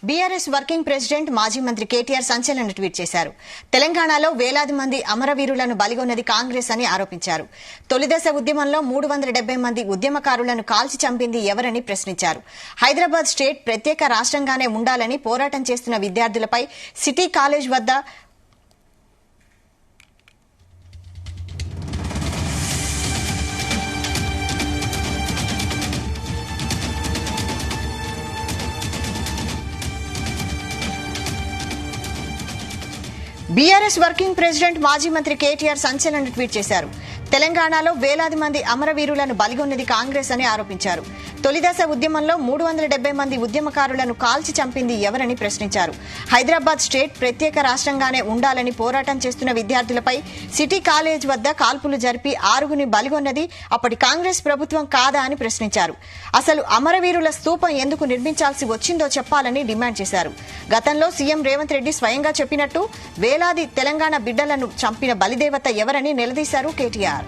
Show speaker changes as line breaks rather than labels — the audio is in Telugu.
బీఆర్ఎస్ వర్కింగ్ ప్రెసిడెంట్ మాజీ మంత్రి కేటీఆర్ సంచలన ట్వీట్ చేశారు. తెలంగాణలో వేలాది మంది అమరవీరులను బలిగొన్నది కాంగ్రెస్ అని ఆరోపించారు. తొలిదశ ఉద్యమంలో 370 మంది ఉద్యమకారులను కాల్చి చంపింది ఎవరని ప్రశ్నించారు. హైదరాబాద్ స్టేట్ ప్రత్యేక రాష్ట్రంగానే ఉండాలని పోరాటం చేస్తున్న విద్యార్థులపై సిటీ కాలేజ్ వద్ద బీఆర్ఎస్ వర్కింగ్ ప్రెసిడెంట్ మాజీ మంత్రి కేటీఆర్ సంచలన ట్వీట్ చేశారు. తెలంగాణలో వేలాది మంది అమరవీరులను బలిగొన్నది కాంగ్రెస్ అని ఆరోపించారు. తొలిదశ ఉద్యమంలో 370 మంది ఉద్యమకారులను కాల్చి చంపింది ఎవరని ప్రశ్నించారు. హైదరాబాద్ స్టేట్ ప్రత్యేక రాష్ట్రంగానే ఉండాలని పోరాటం చేస్తున్న విద్యార్థులపై సిటీ కాలేజ్ వద్ద కాల్పులు జరిపి 6గురిని బలిగొన్నది అప్పటి కాంగ్రెస్ ప్రభుత్వం కాదా అని ప్రశ్నించారు. అసలు అమరవీరుల స్తూపం ఎందుకు నిర్మించాల్సి వచ్చిందో చెప్పాలని డిమాండ్ చేశారు. గతంలో సీఎం రేవంత్ రెడ్డి స్వయంగా చెప్పినట్టు వేలాది తెలంగాణ బిడ్డలను చంపిన బలిదేవత ఎవరని నిలదీశారు కేటీఆర్.